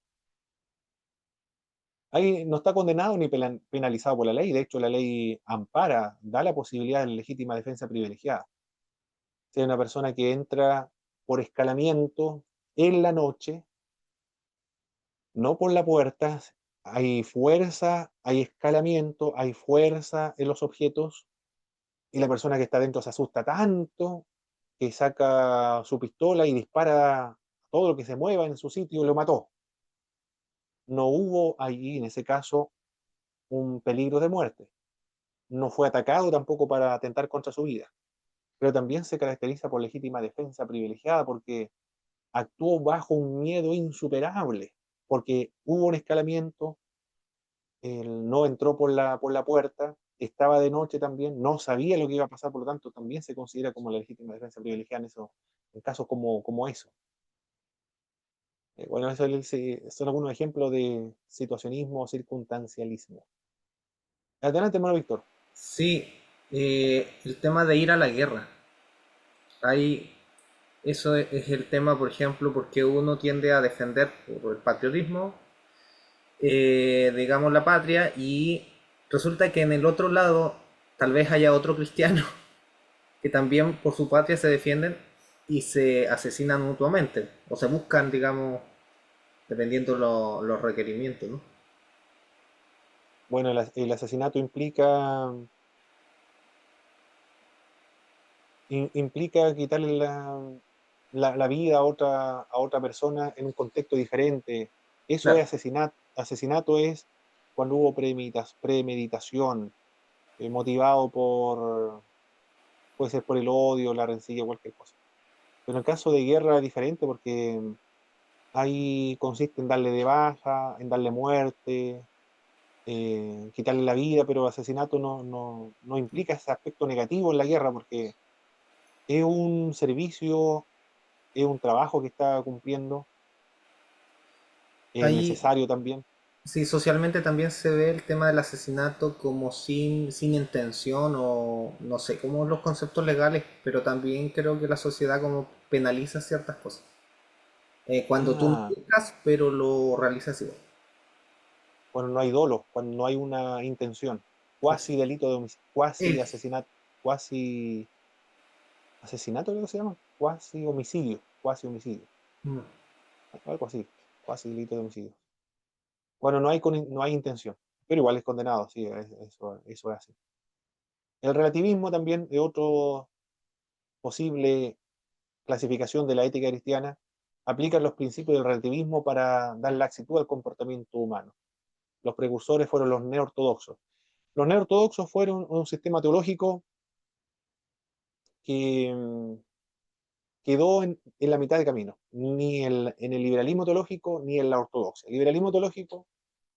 Ahí no está condenado ni penalizado por la ley, de hecho la ley ampara, da la posibilidad de legítima defensa privilegiada. Si hay una persona que entra por escalamiento en la noche, no por la puerta, hay fuerza, hay escalamiento, hay fuerza en los objetos, y la persona que está dentro se asusta tanto que saca su pistola y dispara todo lo que se mueva en su sitio y lo mató. No hubo allí, en ese caso, un peligro de muerte. No fue atacado tampoco para atentar contra su vida, pero también se caracteriza por legítima defensa privilegiada porque actuó bajo un miedo insuperable, porque hubo un escalamiento, él no entró por la puerta, estaba de noche también, no sabía lo que iba a pasar, por lo tanto también se considera como la legítima defensa privilegiada en casos como eso. Bueno, son algunos ejemplos de situacionismo o circunstancialismo. Adelante, hermano Víctor. Sí, el tema de ir a la guerra. Ahí, eso es el tema, por ejemplo, porque uno tiende a defender por el patriotismo, digamos, la patria, y resulta que en el otro lado tal vez haya otro cristiano que también por su patria se defienden y se asesinan mutuamente, o se buscan, digamos, dependiendo los requerimientos, ¿no? Bueno, el asesinato implica quitarle la vida a otra persona en un contexto diferente. Eso es Claro. asesinato. Asesinato es cuando hubo premeditación, motivado puede ser por el odio, la rencilla, cualquier cosa. Pero en el caso de guerra es diferente porque ahí consiste en darle de baja, en darle muerte, quitarle la vida, pero asesinato no implica ese aspecto negativo en la guerra porque es un servicio, es un trabajo que está cumpliendo, es Ahí, necesario también. sí, socialmente también se ve el tema del asesinato como sin intención o no sé, como los conceptos legales, pero también creo que la sociedad como penaliza ciertas cosas. Cuando tú no Ah, buscas, pero lo realizas igual. cuando no hay dolo, cuando no hay una intención, cuasi Eso. delito de homicidio, cuasi Es. asesinato, cuasi asesinato, creo que se llama, cuasi homicidio, Mm. algo así, cuasi delito de homicidio. Bueno, no hay intención, pero igual es condenado, sí, eso es así. El relativismo también es otro posible clasificación de la ética cristiana, aplican los principios del relativismo para dar laxitud al comportamiento humano. Los precursores fueron los neortodoxos. Los neortodoxos fueron un sistema teológico que quedó en la mitad de camino, ni en el liberalismo teológico ni en la ortodoxia. El liberalismo teológico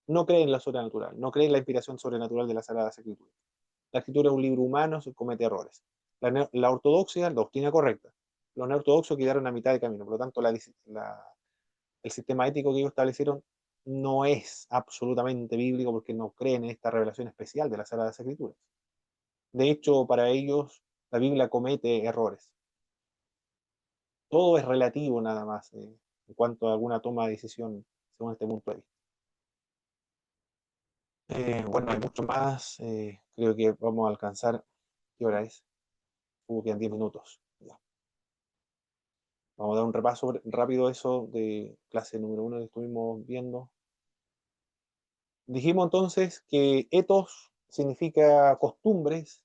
no cree en la sobrenatural, no cree en la inspiración sobrenatural de la Sagrada Escritura. La Escritura es un libro humano, se comete errores. La ortodoxia, la doctrina correcta. Los neortodoxos quedaron a mitad de camino, por lo tanto el sistema ético que ellos establecieron no es absolutamente bíblico porque no creen en esta revelación especial de las Sagradas Escrituras. De hecho, para ellos la Biblia comete errores. Todo es relativo nada más en cuanto a alguna toma de decisión según este punto de vista. Bueno, hay mucho más. Creo que vamos a alcanzar. ¿Qué hora es? Quedan 10 minutos. Ya. Vamos a dar un repaso rápido eso de clase número 1 que estuvimos viendo. Dijimos entonces que ethos significa costumbres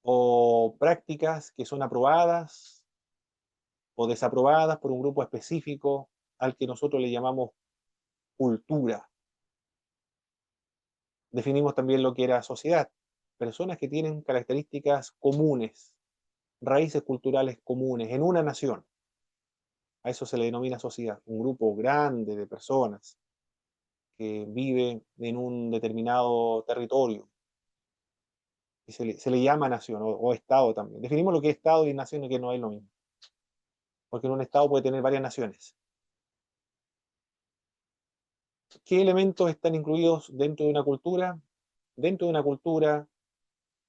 o prácticas que son aprobadas o desaprobadas por un grupo específico al que nosotros le llamamos cultura. Definimos también lo que era sociedad, personas que tienen características comunes, raíces culturales comunes en una nación. A eso se le denomina sociedad, un grupo grande de personas que vive en un determinado territorio. Y se le llama nación o Estado también. Definimos lo que es Estado y nación, que no es lo mismo. Porque en un Estado puede tener varias naciones. ¿Qué elementos están incluidos dentro de una cultura? Dentro de una cultura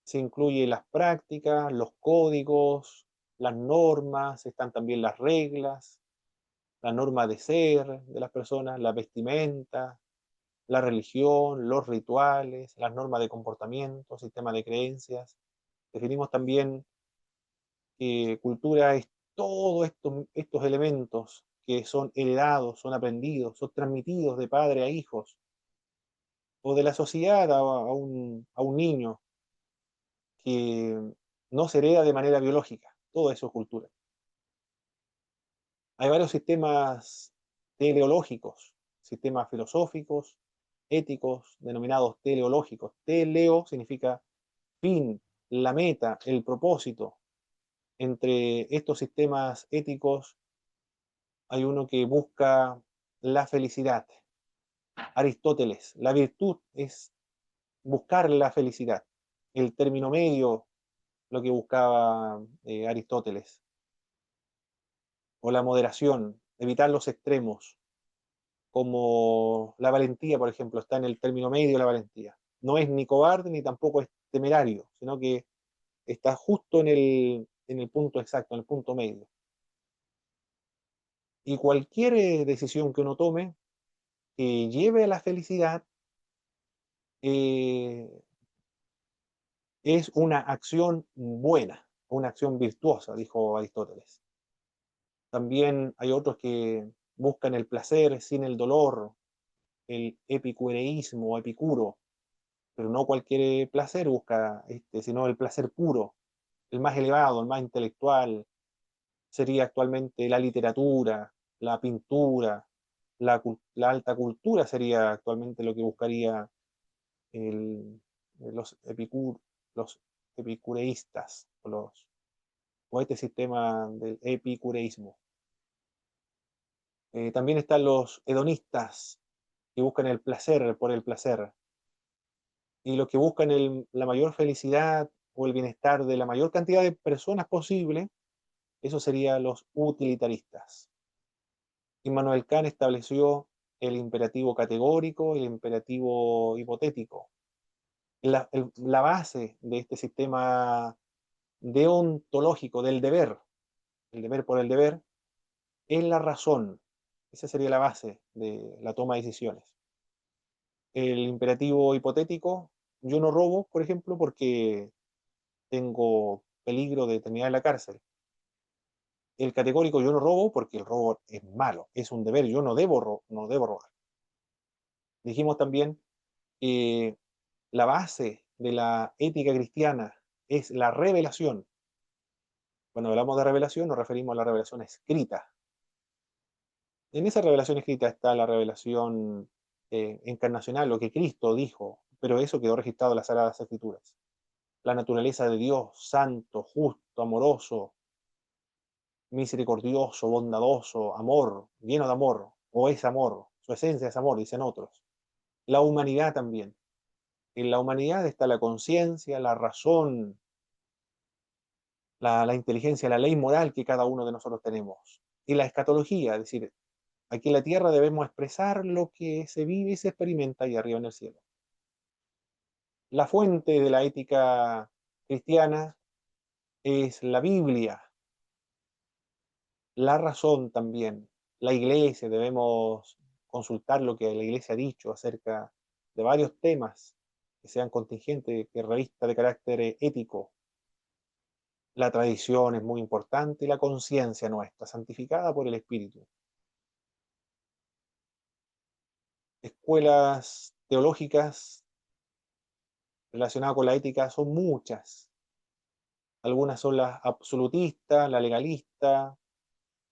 se incluyen las prácticas, los códigos, las normas, están también las reglas, la norma de ser de las personas, la vestimenta, la religión, los rituales, las normas de comportamiento, sistema de creencias. Definimos también que cultura es todos estos elementos que son heredados, son aprendidos, son transmitidos de padre a hijos, o de la sociedad a un niño, que no se hereda de manera biológica. Todo eso es cultura. Hay varios sistemas teleológicos, sistemas filosóficos, éticos, denominados teleológicos. Teleo significa fin, la meta, el propósito. Entre estos sistemas éticos hay uno que busca la felicidad. Aristóteles, la virtud es buscar la felicidad. El término medio, lo que buscaba Aristóteles. O la moderación, evitar los extremos, como la valentía, por ejemplo, está en el término medio de la valentía. No es ni cobarde ni tampoco es temerario, sino que está justo en el punto exacto, en el punto medio. Y cualquier decisión que uno tome que lleve a la felicidad eh, es una acción buena, una acción virtuosa, dijo Aristóteles. También hay otros que buscan el placer sin el dolor, el epicureísmo o epicuro, pero no cualquier placer busca, sino el placer puro, el más elevado, el más intelectual. Sería actualmente la literatura, la pintura, la alta cultura sería actualmente lo que buscaría el, los, los epicureístas o este sistema del epicureísmo. También están los hedonistas, que buscan el placer por el placer, y los que buscan la mayor felicidad o el bienestar de la mayor cantidad de personas posible. Eso serían los utilitaristas. Immanuel Kant estableció el imperativo categórico y el imperativo hipotético. La base de este sistema deontológico del deber, el deber por el deber, es la razón. Esa sería la base de la toma de decisiones. El imperativo hipotético, yo no robo, por ejemplo, porque tengo peligro de terminar en la cárcel. El categórico, yo no robo porque el robo es malo, es un deber, yo no debo robar. Dijimos también que la base de la ética cristiana es la revelación. Cuando hablamos de revelación nos referimos a la revelación escrita. En esa revelación escrita está la revelación encarnacional, lo que Cristo dijo, pero eso quedó registrado en las Sagradas Escrituras. La naturaleza de Dios, santo, justo, amoroso, misericordioso, bondadoso, amor, lleno de amor, o es amor, su esencia es amor, dicen otros. La humanidad también. En la humanidad está la conciencia, la razón, la inteligencia, la ley moral que cada uno de nosotros tenemos. Y la escatología, es decir, aquí en la tierra debemos expresar lo que se vive y se experimenta ahí arriba en el cielo. La fuente de la ética cristiana es la Biblia, la razón también. La iglesia, debemos consultar lo que la iglesia ha dicho acerca de varios temas que sean contingentes, que revista de carácter ético. La tradición es muy importante y la conciencia nuestra, santificada por el Espíritu. Escuelas teológicas relacionadas con la ética son muchas. Algunas son las absolutistas, la legalista,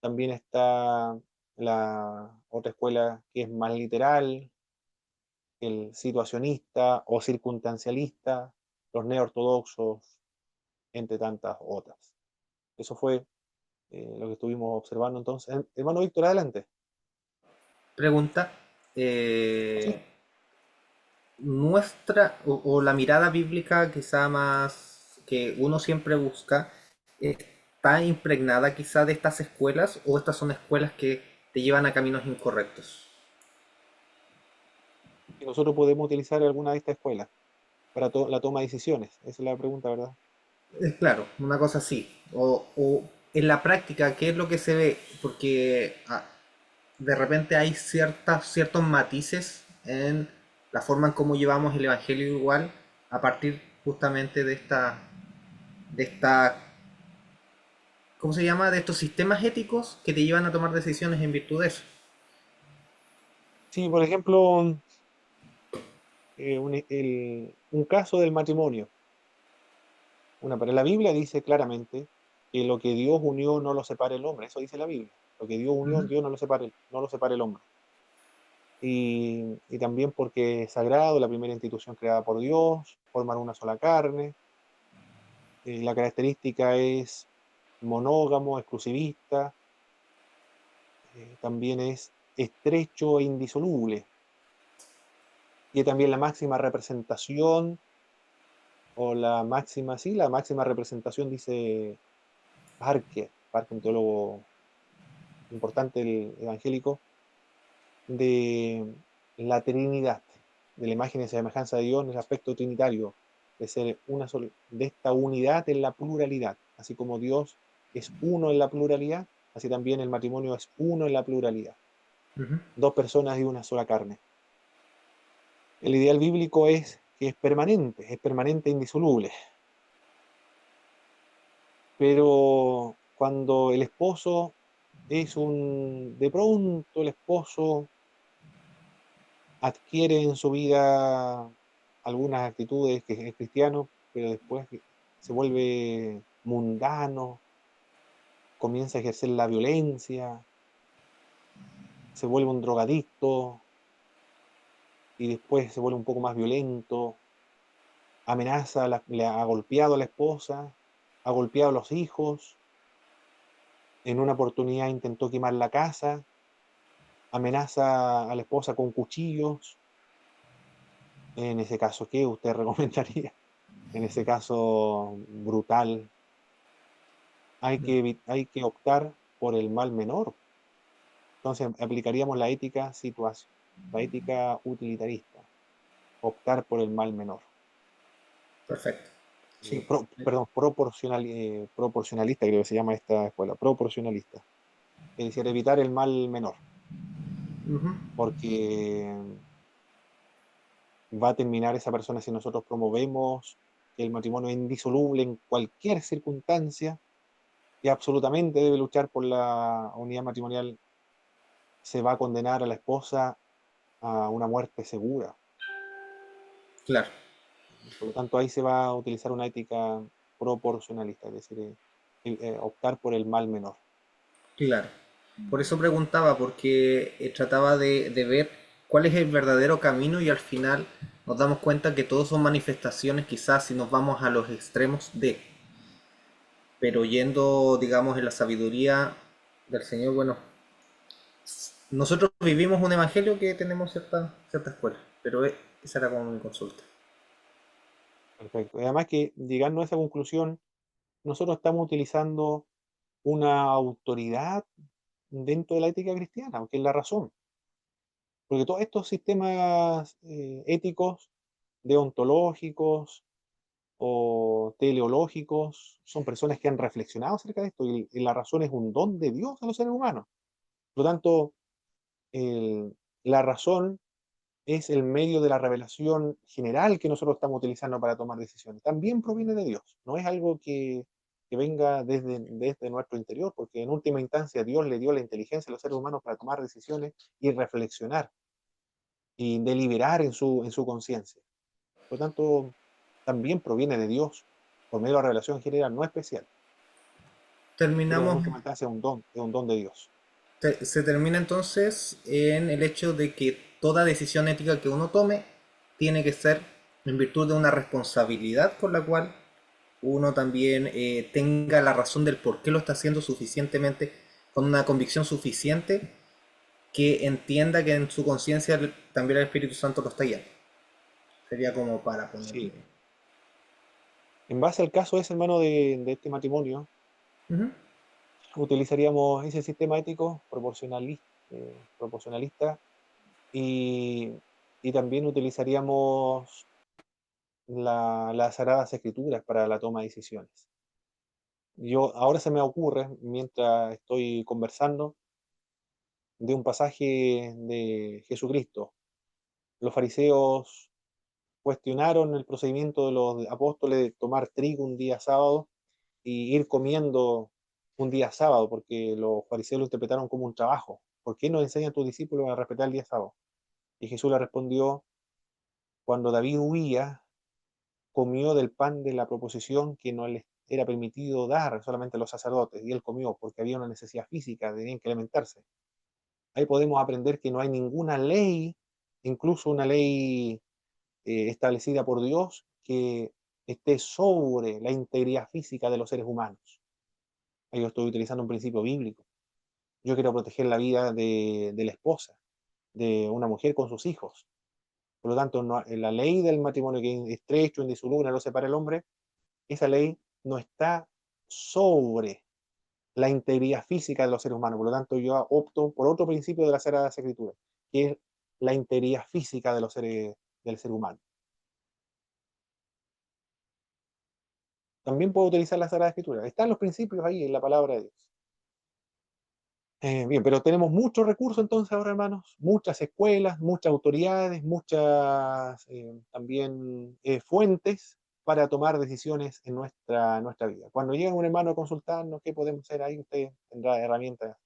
también está la otra escuela que es más literal, el situacionista o circunstancialista, los neortodoxos, entre tantas otras. Eso fue lo que estuvimos observando entonces. Hermano Víctor, adelante. Pregunta. Sí. Nuestra o la mirada bíblica quizá más que uno siempre busca, está impregnada quizá de estas escuelas o estas son escuelas que te llevan a caminos incorrectos. Y nosotros podemos utilizar alguna de estas escuelas para la toma de decisiones. Esa es la pregunta, ¿verdad? Claro, una cosa así. O en la práctica, ¿qué es lo que se ve? Porque de repente hay ciertos matices en la forma en cómo llevamos el Evangelio igual a partir justamente de esta, ¿cómo se llama? De estos sistemas éticos que te llevan a tomar decisiones en virtud de eso. Sí, por ejemplo, un caso del matrimonio. Para la Biblia dice claramente que lo que Dios unió no lo separe el hombre. Eso dice la Biblia. Lo que Dios unió, Ujú, Dios no lo separe el hombre. Y también porque es sagrado, la primera institución creada por Dios, forman una sola carne. La característica es monógamo, exclusivista, también es estrecho e indisoluble. Y también la máxima representación, o la máxima representación, dice Parker, un teólogo importante evangélico, de la Trinidad, de la imagen y semejanza de Dios en el aspecto trinitario, de ser de esta unidad en la pluralidad. Así como Dios es uno en la pluralidad, así también el matrimonio es uno en la pluralidad. ujú. Dos personas y una sola carne. El ideal bíblico es que es permanente e indisoluble. Pero cuando el esposo de pronto el esposo adquiere en su vida algunas actitudes que es cristiano, pero después se vuelve mundano, comienza a ejercer la violencia, se vuelve un drogadicto y después se vuelve un poco más violento, le ha golpeado a la esposa, ha golpeado a los hijos, en una oportunidad intentó quemar la casa, amenaza a la esposa con cuchillos. En ese caso, ¿qué usted recomendaría? En ese caso brutal, hay que optar por el mal menor. Entonces aplicaríamos la ética utilitarista, optar por el mal menor. Perfecto. Sí. Perdón, proporcionalista, creo que se llama esta escuela, proporcionalista. Es decir, evitar el mal menor, Ujú. porque va a terminar esa persona si nosotros promovemos que el matrimonio es indisoluble en cualquier circunstancia y absolutamente debe luchar por la unidad matrimonial. Se va a condenar a la esposa a una muerte segura. Claro, Por lo tanto, ahí se va a utilizar una ética proporcionalista, es decir, optar por el mal menor. claro. Por eso preguntaba, porque trataba de ver cuál es el verdadero camino y al final nos damos cuenta que todos son manifestaciones, quizás si nos vamos a los extremos pero yendo, digamos, en la sabiduría del Señor, bueno, nosotros vivimos un evangelio que tenemos cierta escuela, pero esa era como mi consulta. Perfecto. Y además que llegando a esa conclusión, nosotros estamos utilizando una autoridad dentro de la ética cristiana, que es la razón. Porque todos estos sistemas éticos, deontológicos o teleológicos, son personas que han reflexionado acerca de esto y la razón es un don de Dios a los seres humanos. Por lo tanto, la razón es el medio de la revelación general que nosotros estamos utilizando para tomar decisiones. También proviene de Dios, no es algo que venga desde nuestro interior, porque en última instancia Dios le dio la inteligencia a los seres humanos para tomar decisiones y reflexionar y deliberar en su conciencia. Por lo tanto, también proviene de Dios por medio de la revelación general, no especial, pero en Terminamos, última instancia es un don de Dios. Se termina entonces en el hecho de que toda decisión ética que uno tome tiene que ser en virtud de una responsabilidad por la cual uno también tenga la razón del por qué lo está haciendo suficientemente, con una convicción suficiente que entienda que en su conciencia también el Espíritu Santo lo está guiando. Sería como para ponerle. Sí. En base al caso ese, hermano, de este matrimonio, Ujú. utilizaríamos ese sistema ético proporcionalista y, y también utilizaríamos las Sagradas Escrituras para la toma de decisiones. Ahora se me ocurre, mientras estoy conversando, de un pasaje de Jesucristo. Los fariseos cuestionaron el procedimiento de los apóstoles de tomar trigo un día sábado y ir comiendo un día sábado, porque los fariseos lo interpretaron como un trabajo. ¿Por qué no enseñan a tus discípulos a respetar el día sábado? Y Jesús le respondió, cuando David huía, comió del pan de la proposición que no les era permitido dar solamente a los sacerdotes, y él comió porque había una necesidad física, tenían que alimentarse. Ahí podemos aprender que no hay ninguna ley, incluso una ley establecida por Dios, que esté sobre la integridad física de los seres humanos. Ahí yo estoy utilizando un principio bíblico. Yo quiero proteger la vida de la esposa, de una mujer con sus hijos. Por lo tanto, la ley del matrimonio que es estrecho, indisoluble, no separa el hombre, esa ley no está sobre la integridad física de los seres humanos. Por lo tanto, yo opto por otro principio de la Sagrada Escritura, que es la integridad física de del ser humano. También puedo utilizar la Sagrada Escritura. Están los principios ahí en la palabra de Dios. Bien, pero tenemos muchos recursos entonces ahora, hermanos, muchas escuelas, muchas autoridades, muchas también fuentes para tomar decisiones en nuestra vida. Cuando llega un hermano a consultarnos, ¿qué podemos hacer ahí? Usted tendrá herramientas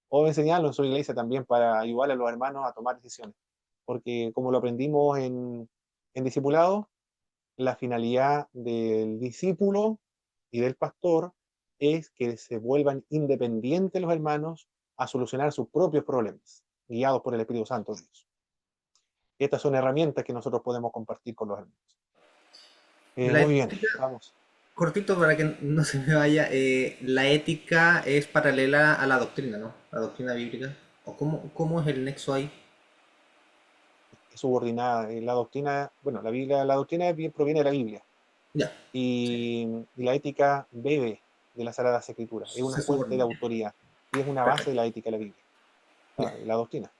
o enseñarlo en su iglesia también para ayudar a los hermanos a tomar decisiones. Porque como lo aprendimos en discipulado, la finalidad del discípulo y del pastor es que se vuelvan independientes los hermanos a solucionar sus propios problemas, guiados por el Espíritu Santo de Dios. Estas son herramientas que nosotros podemos compartir con los hermanos. La Muy bien, ética, vamos. cortito para que no se me vaya, la ética es paralela a la doctrina, ¿no? La doctrina bíblica. ¿O cómo es el nexo ahí? Subordinada. La doctrina, bueno, la doctrina proviene de la Biblia Ya, y la ética bebe de las Sagradas Escrituras. Es una se fuente de subordina. autoridad y es una base de Perfecto. la ética de la Biblia, Ya, la doctrina.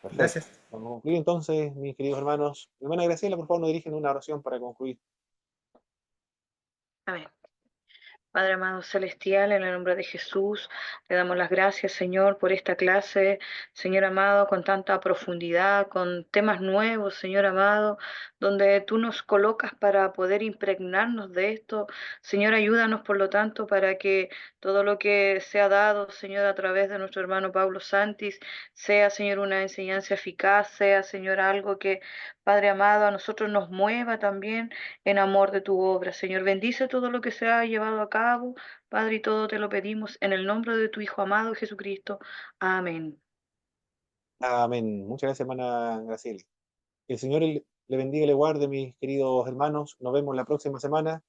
gracias. Perfecto. Vamos a concluir entonces, mis queridos hermanos. Hermana Graciela, por favor, nos dirigen una oración para concluir. Amén. Padre amado celestial, en el nombre de Jesús, le damos las gracias, Señor, por esta clase, Señor amado, con tanta profundidad, con temas nuevos, Señor amado, donde tú nos colocas para poder impregnarnos de esto. Señor, ayúdanos, por lo tanto, para que todo lo que sea dado, Señor, a través de nuestro hermano Pablo Santis, sea, Señor, una enseñanza eficaz, sea, Señor, algo que, Padre amado, a nosotros nos mueva también en amor de tu obra. Señor, bendice todo lo que se ha llevado a cabo, Padre, y todo te lo pedimos en el nombre de tu Hijo amado Jesucristo. Amén. Amén. Muchas gracias, hermana Graciela. Que el Señor le bendiga y le guarde, mis queridos hermanos. Nos vemos la próxima semana.